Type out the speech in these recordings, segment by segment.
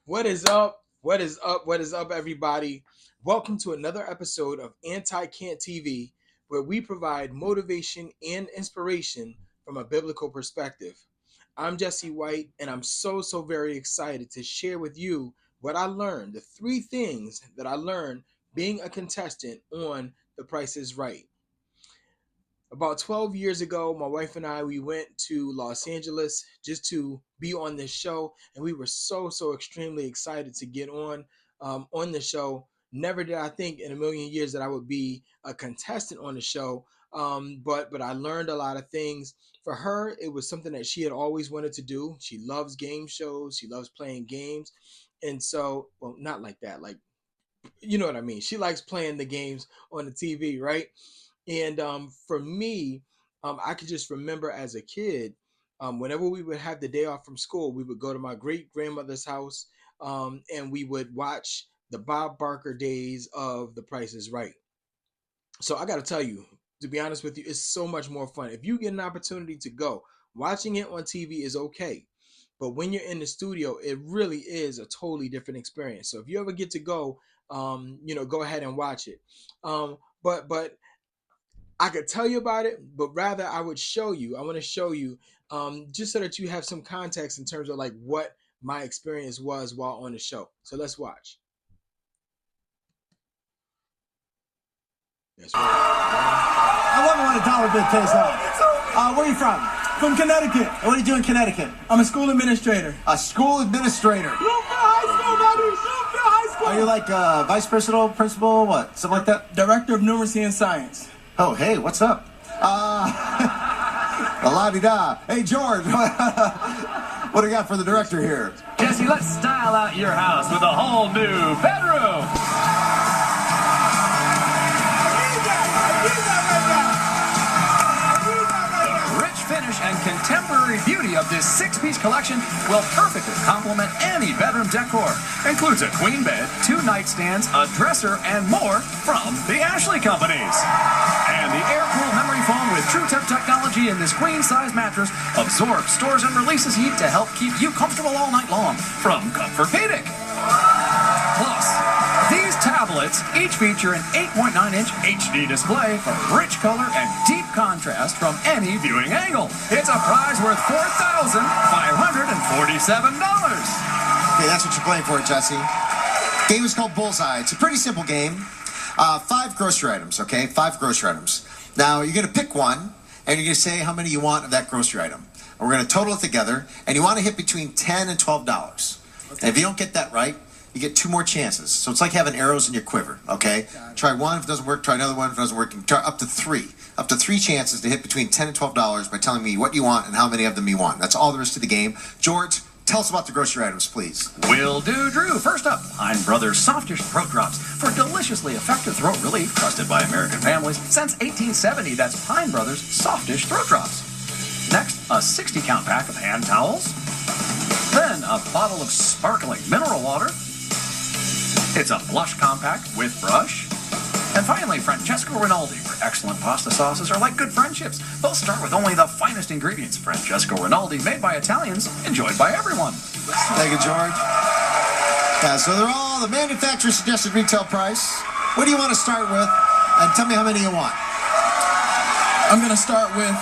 What is up? What is up? What is up, everybody? Welcome to another episode of Anti Can't TV, where we provide motivation and inspiration from a biblical perspective. I'm Jesse White, and I'm so very excited to share with you what I learned, the three things that I learned being a contestant on The Price is Right. About 12 years ago, my wife and I, we went to Los Angeles just to be on this show, and we were so extremely excited to get on the show. Never did I think in a million years that I would be a contestant on the show, but I learned a lot of things. For her, it was something that she had always wanted to do. She loves game shows. She loves playing games, and so, well, not like that, like, you know what I mean. She likes playing the games on the TV, right? And for me, I could just remember as a kid, whenever we would have the day off from school, we would go to my great grandmother's house, and we would watch the Bob Barker days of The Price is Right. So I got to tell you, to be honest with you, it's so much more fun. If you get an opportunity to go, watching it on TV is okay. But when you're in the studio, it really is a totally different experience. So if you ever get to go, go ahead and watch it. But I could tell you about it, but rather I would show you. I want to show you, just so that you have some context in terms of like what my experience was while on the show. So let's watch. That's right. I wonder what a dollar bill tastes like. Where are you from? From Connecticut. What do you do in Connecticut? I'm a school administrator. A school administrator. Louisville High School, baby. Louisville High School. Are you like vice principal, what? Something like that? Director of Numeracy and Science. Oh, hey, what's up? La-di-da. Hey, George. What do you got for the director here? Jesse, let's style out your house with a whole new bedroom. Rich finish and contemporary beauty of this six-piece collection will perfectly complement any bedroom decor. Includes a queen bed, two nightstands, a dresser, and more from the Ashley Companies. And the air-cooled memory foam with TrueTemp technology in this queen-size mattress absorbs, stores, and releases heat to help keep you comfortable all night long from Comfortpedic. Plus, these tablets each feature an 8.9-inch HD display for rich color and deep contrast from any viewing angle. It's a prize worth $4,547. Okay, that's what you're playing for, Jesse. Game is called Bullseye. It's a pretty simple game. 5 grocery items, okay? 5 grocery items. Now, you're going to pick one, and you're going to say how many you want of that grocery item. And we're going to total it together, and you want to hit between $10 and $12. Okay. And if you don't get that right, you get 2 more chances. So it's like having arrows in your quiver, okay? Try one. If it doesn't work, try another one. If it doesn't work, you can try up to 3. Up to 3 chances to hit between $10 and $12 by telling me what you want and how many of them you want. That's all there is to the game. George, tell us about the grocery items, please. Will do, Drew. First up, Pine Brothers Softish Throat Drops for deliciously effective throat relief trusted by American families since 1870. That's Pine Brothers Softish Throat Drops. Next, a 60-count pack of hand towels. Then a bottle of sparkling mineral water. It's a blush compact with brush. And finally, Francesco Rinaldi, where excellent pasta sauces are like good friendships. They'll start with only the finest ingredients. Francesco Rinaldi, made by Italians, enjoyed by everyone. Thank you, George. Yeah, so they're all the manufacturer suggested retail price. What do you want to start with? And tell me how many you want. I'm going to start with...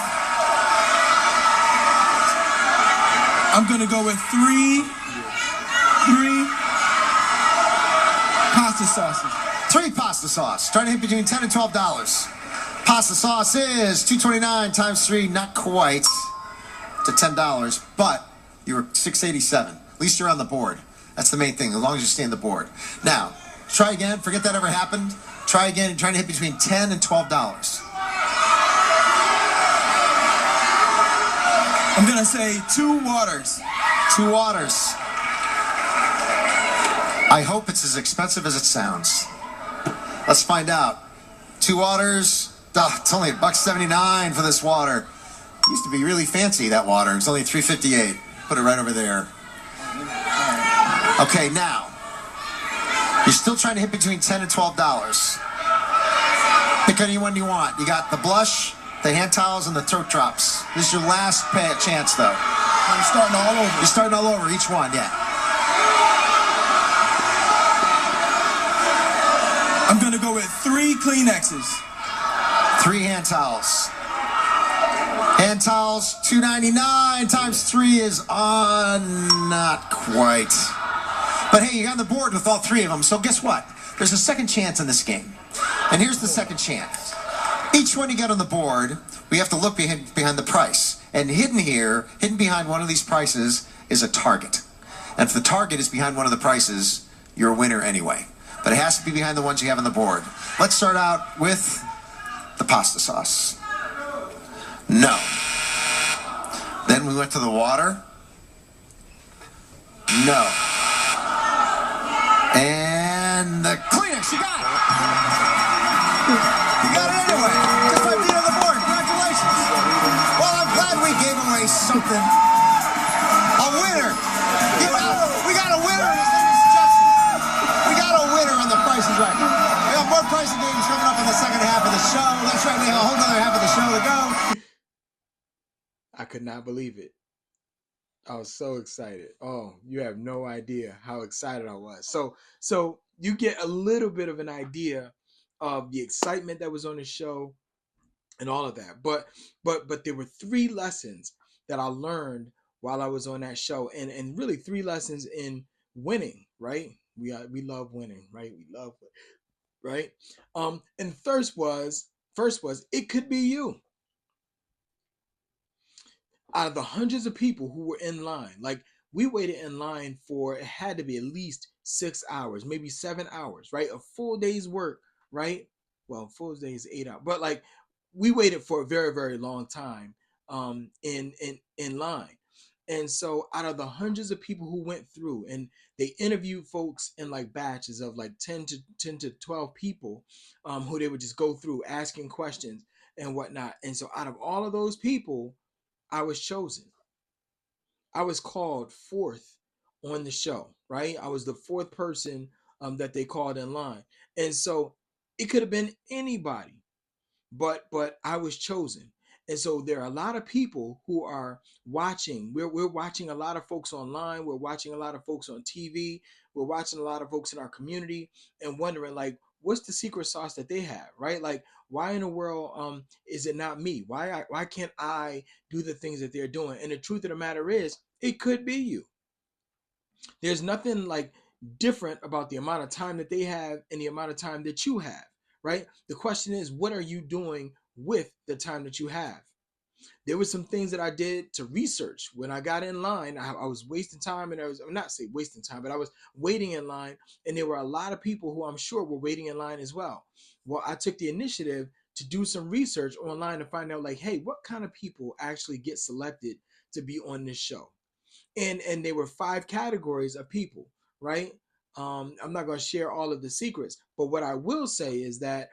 I'm going to go with 3 pasta sauces. 3 pasta sauce. Trying to hit between $10 and $12. Pasta sauce is $2.29 times 3, not quite to $10, but you were $6.87. At least you're on the board. That's the main thing, as long as you stay on the board. Now, try again. Forget that ever happened. Try again and trying to hit between $10 and $12. I'm going to say 2 waters. 2 waters. I hope it's as expensive as it sounds. Let's find out. 2 waters. It's only $1.79 for this water. It used to be really fancy, that water. It's only $3.58. Put it right over there. Okay, now. You're still trying to hit between $10 and $12. Pick any one you want. You got the blush, the hand towels, and the throat drops. This is your last chance, though. I'm starting all over. You're starting all over, each one, yeah. I'm gonna go with 3 Kleenexes. 3 hand towels. Hand towels, $2.99 times 3 is not quite. But hey, you got on the board with all 3 of them, so guess what? There's a second chance in this game. And here's the second chance. Each one you get on the board, we have to look behind the price. And hidden behind one of these prices is a target. And if the target is behind one of the prices, you're a winner anyway. But it has to be behind the ones you have on the board. Let's start out with the pasta sauce. No. Then we went to the water. No. And the Kleenex, you got it. You got it anyway. Just by being on the board. Congratulations. Well, I'm glad we gave away something. A winner. We got a winner. His name is Jesse. We got a winner on The Price is Right. We have more pricing games coming up in the second half of the show. That's right. We have a whole other half of the show to go. I could not believe it. I was so excited. Oh, you have no idea how excited I was. So you get a little bit of an idea of the excitement that was on the show and all of that. But there were 3 lessons that I learned while I was on that show, and really 3 lessons in winning, right? We love winning, right? We love it, right? And first was it could be you. Out of the hundreds of people who were in line, like we waited in line for, it had to be at least 6 hours, maybe 7 hours, right? A full day's work, right? Well, full day is 8 hours, but like we waited for a very, very long time in line. And so out of the hundreds of people who went through, and they interviewed folks in like batches of like 10 to 12 people who they would just go through asking questions and whatnot. And so out of all of those people, I was chosen. I was called 4th on the show, right? I was the 4th person that they called in line. And so it could have been anybody, but I was chosen. And so there are a lot of people who are watching. We're watching a lot of folks online. We're watching a lot of folks on TV. We're watching a lot of folks in our community and wondering, like, what's the secret sauce that they have, right? Like, why in the world is it not me? Why can't I do the things that they're doing? And the truth of the matter is, it could be you. There's nothing like different about the amount of time that they have and the amount of time that you have, right? The question is, what are you doing with the time that you have? There were some things that I did to research when I got in line. I was wasting time, and I'm not saying wasting time, but I was waiting in line, and there were a lot of people who I'm sure were waiting in line as well. Well, I took the initiative to do some research online to find out, like, hey, what kind of people actually get selected to be on this show? And there were 5 categories of people, right? I'm not going to share all of the secrets, but what I will say is that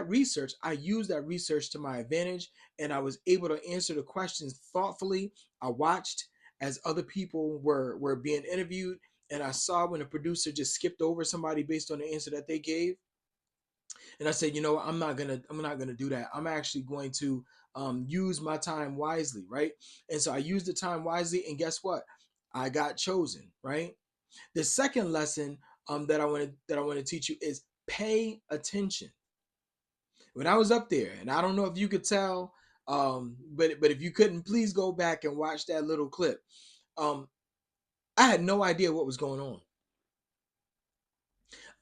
research, I used that research to my advantage, and I was able to answer the questions thoughtfully. I watched as other people were being interviewed, and I saw when a producer just skipped over somebody based on the answer that they gave. And I said, you know, I'm not gonna do that. I'm actually going to use my time wisely, right? And so I used the time wisely, and guess what? I got chosen, right? The second lesson that I want to teach you is pay attention. When I was up there, and I don't know if you could tell, but if you couldn't, please go back and watch that little clip. I had no idea what was going on.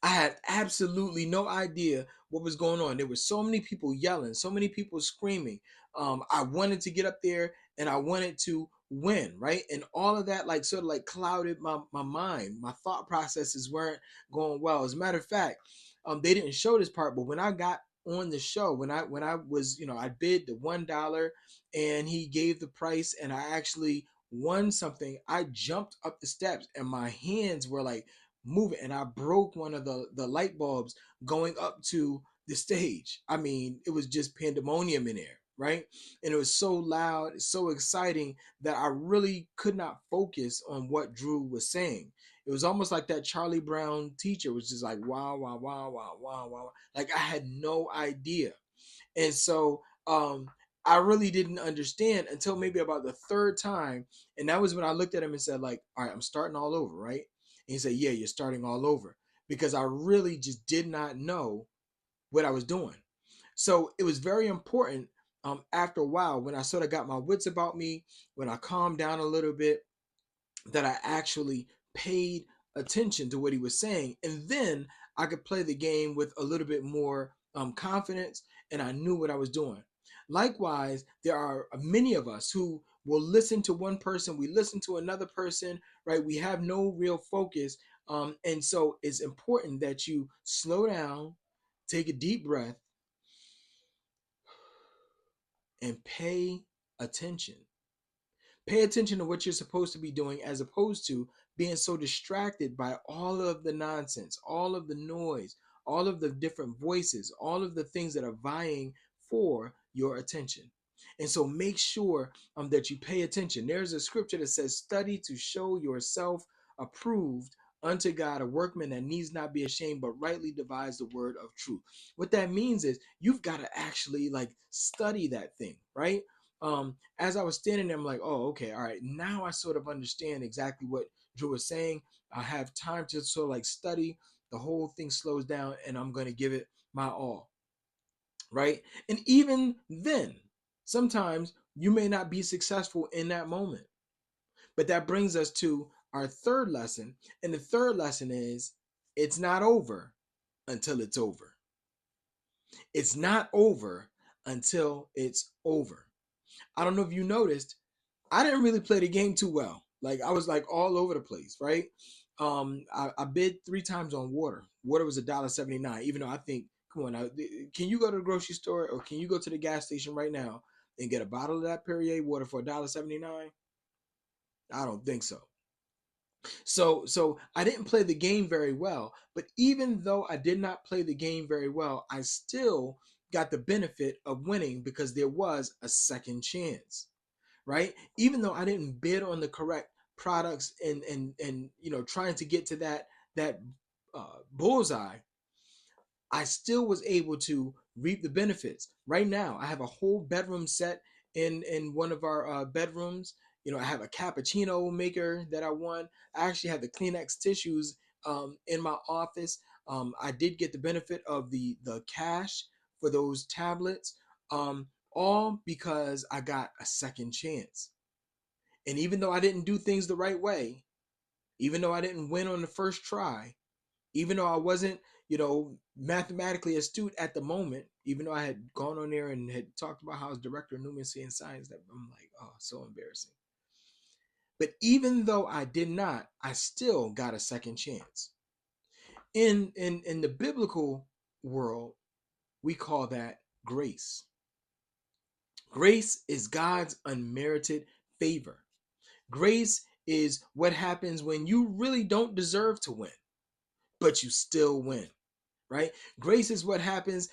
I had absolutely no idea what was going on. There were so many people yelling, so many people screaming. I wanted to get up there and I wanted to win, right? And all of that like sort of like clouded my mind. My thought processes weren't going well. As a matter of fact, they didn't show this part, but when I got on the show, when I was, I bid the $1 and he gave the price and I actually won something, I jumped up the steps and my hands were like moving, and I broke one of the light bulbs going up to the stage. I mean, it was just pandemonium in there, right? And it was so loud, so exciting that I really could not focus on what Drew was saying. It was almost like that Charlie Brown teacher was just like, wow, wow, wow, wow, wow, wow. Like I had no idea. And so I really didn't understand until maybe about the 3rd time. And that was when I looked at him and said, like, all right, I'm starting all over, right? And he said, yeah, you're starting all over. Because I really just did not know what I was doing. So it was very important after a while, when I sort of got my wits about me, when I calmed down a little bit, that I actually paid attention to what he was saying. And then I could play the game with a little bit more confidence, and I knew what I was doing. Likewise, there are many of us who will listen to one person, we listen to another person, right? We have no real focus. And so it's important that you slow down, take a deep breath, and pay attention. Pay attention to what you're supposed to be doing, as opposed to being so distracted by all of the nonsense, all of the noise, all of the different voices, all of the things that are vying for your attention. And so make sure that you pay attention. There's a scripture that says, study to show yourself approved unto God, a workman that needs not be ashamed, but rightly divides the word of truth. What that means is you've got to actually like study that thing, right? As I was standing there, I'm like, oh, okay, all right. Now I sort of understand exactly what Drew was saying. I have time to sort of like study. The whole thing slows down, and I'm going to give it my all, right? And even then, sometimes you may not be successful in that moment. But that brings us to our third lesson. And the third lesson is, it's not over until it's over. It's not over until it's over. I don't know if you noticed, I didn't really play the game too well. Like I was like all over the place, right? I bid 3 times on water. Water was $1.79, even though I think, come on now, can you go to the grocery store or can you go to the gas station right now and get a bottle of that Perrier water for $1.79? I don't think so. So I didn't play the game very well, but even though I did not play the game very well, I still got the benefit of winning because there was a second chance, right? Even though I didn't bid on the correct products and trying to get to that bullseye, I still was able to reap the benefits. Right now, I have a whole bedroom set in one of our bedrooms. I have a cappuccino maker that I won. I actually have the Kleenex tissues in my office. I did get the benefit of the cash for those tablets, all because I got a second chance. And even though I didn't do things the right way, even though I didn't win on the first try, even though I wasn't, mathematically astute at the moment, even though I had gone on there and had talked about how I was director of numeracy and science, that I'm like, oh, so embarrassing. But even though I did not, I still got a second chance. In the biblical world, we call that grace. Grace is God's unmerited favor. Grace is what happens when you really don't deserve to win, but you still win, right? Grace is what happens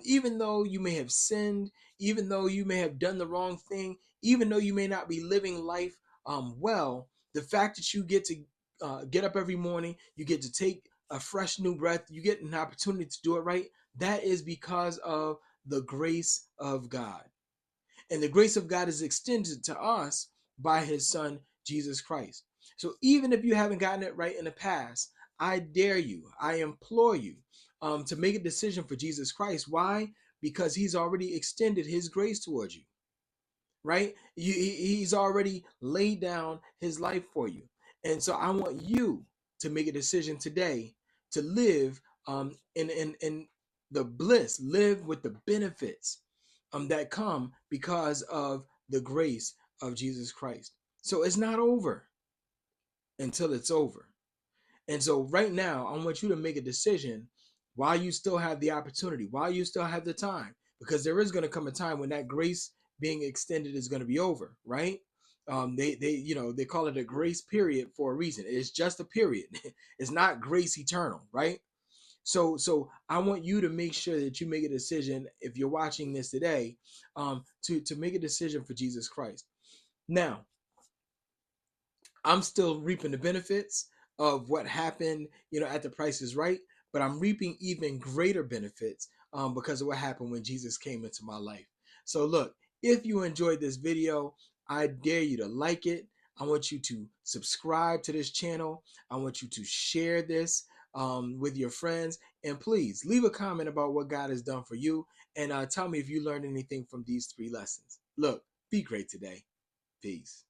even though you may have sinned, even though you may have done the wrong thing, even though you may not be living life well. The fact that you get to get up every morning, you get to take a fresh new breath, you get an opportunity to do it right, that is because of the grace of God. And the grace of God is extended to us by his son, Jesus Christ. So even if you haven't gotten it right in the past, I dare you, I implore you to make a decision for Jesus Christ. Why? Because he's already extended his grace towards you, right? He's already laid down his life for you. And so I want you to make a decision today to live in the bliss, live with the benefits that come because of the grace of Jesus Christ. So it's not over until it's over. And so right now, I want you to make a decision while you still have the opportunity, while you still have the time, because there is going to come a time when that grace being extended is going to be over, right? They call it a grace period for a reason. It's just a period. It's not grace eternal, right? So I want you to make sure that you make a decision, if you're watching this today, to make a decision for Jesus Christ. Now, I'm still reaping the benefits of what happened, at The Price is Right, but I'm reaping even greater benefits because of what happened when Jesus came into my life. So look, if you enjoyed this video, I dare you to like it. I want you to subscribe to this channel. I want you to share this. with your friends. And please leave a comment about what God has done for you, and tell me if you learned anything from these 3 lessons. Look, be great today. Peace.